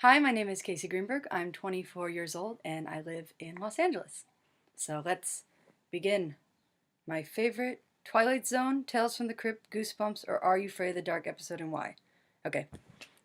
Hi, my name is Casey Greenberg. I'm 24 years old and I live in Los Angeles. So let's begin. My favorite Twilight Zone, Tales from the Crypt, Goosebumps, or Are You Afraid of the Dark episode and why? Okay,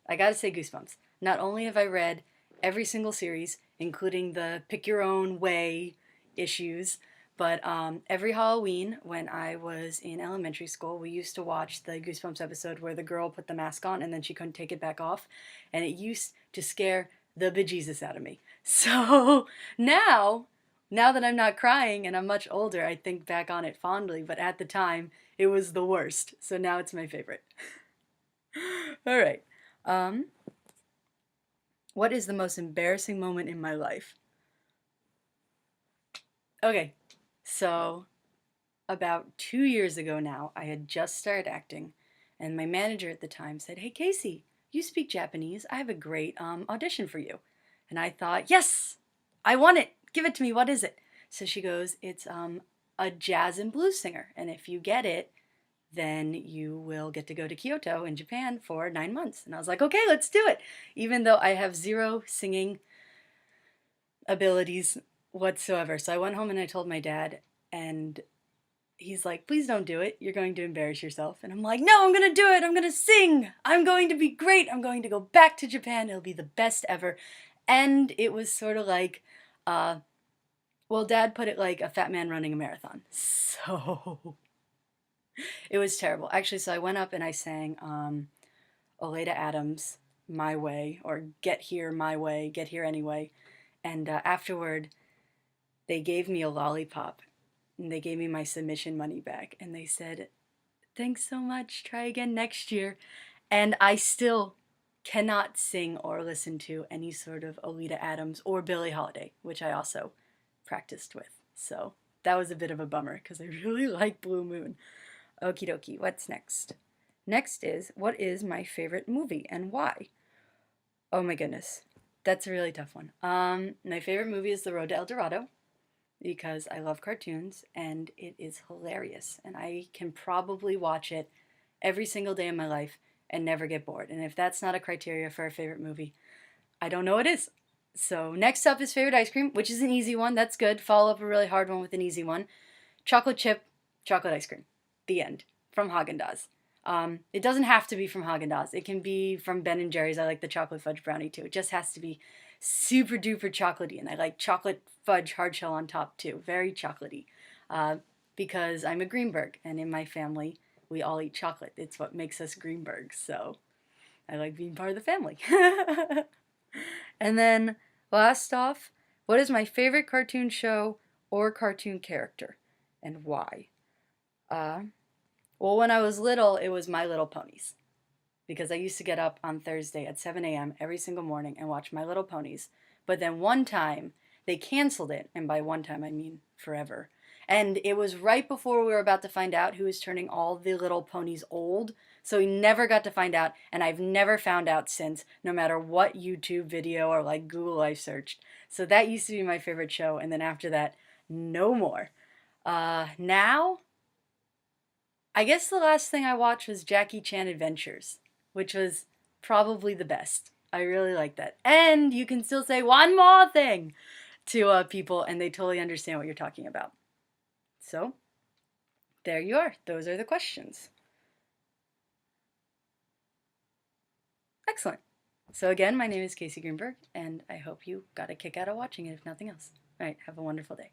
I gotta say Goosebumps. Not only have I read every single series, including the Pick Your Own Way issues, but every Halloween when I was in elementary school, we used to watch the Goosebumps episode where the girl put the mask on and then she couldn't take it back off. And it used to scare the bejesus out of me. So now that I'm not crying and I'm much older, I think back on it fondly, but at the time, it was the worst. So now it's my favorite. All right. Um, what is the most embarrassing moment in my life? Okay, so about 2 years ago now, I had just started acting, and my manager at the time said, "Hey, Casey, you speak Japanese. I have a great audition for you." And I thought, yes, I want it. Give it to me. What is it? So she goes, it's a jazz and blues singer. And if you get it, then you will get to go to Kyoto in Japan for 9 months. And I was like, okay, let's do it. Even though I have zero singing abilities whatsoever. So I went home and I told my dad, and he's like, please don't do it. You're going to embarrass yourself. And I'm like, no, I'm going to do it. I'm going to sing. I'm going to be great. I'm going to go back to Japan. It'll be the best ever. And it was sort of like, well, Dad put it like a fat man running a marathon. So it was terrible. Actually, so I went up and I sang Oleta Adams' My Way, or Get Here My Way, Get Here Anyway. And afterward, they gave me a lollipop and they gave me my submission money back. And they said, thanks so much. Try again next year. And I still cannot sing or listen to any sort of Oleta Adams or Billie Holiday, which I also practiced with. So that was a bit of a bummer because I really like Blue Moon. Okie dokie, what's next? Next is, what is my favorite movie and why? Oh my goodness, that's a really tough one. My favorite movie is The Road to El Dorado because I love cartoons and it is hilarious. And I can probably watch it every single day of my life and never get bored. And if that's not a criteria for a favorite movie, I don't know what is. So next up is favorite ice cream, which is an easy one. That's good. Follow up a really hard one with an easy one. Chocolate chip, chocolate ice cream. The end. From Haagen-Dazs. It doesn't have to be from Haagen-Dazs. It can be from Ben and Jerry's. I like the chocolate fudge brownie too. It just has to be super duper chocolatey, and I like chocolate fudge hard shell on top too. Very chocolatey. Because I'm a Greenberg, and in my family we all eat chocolate. It's what makes us Greenbergs. So I like being part of the family. And then last off, what is my favorite cartoon show or cartoon character and why? Uh, well, when I was little, it was My Little Ponies because I used to get up on Thursday at 7 a.m. every single morning and watch My Little Ponies. But then one time they canceled it, and by one time I mean forever. And it was right before we were about to find out who was turning all the little ponies old. So we never got to find out, and I've never found out since, no matter what YouTube video or like Google I searched. So that used to be my favorite show, and then after that, no more. Now, I guess the last thing I watched was Jackie Chan Adventures, which was probably the best. I really like that. And you can still say one more thing to people, and they totally understand what you're talking about. So, there you are. Those are the questions. Excellent. So again, my name is Casey Greenberg, and I hope you got a kick out of watching it, if nothing else. All right, have a wonderful day.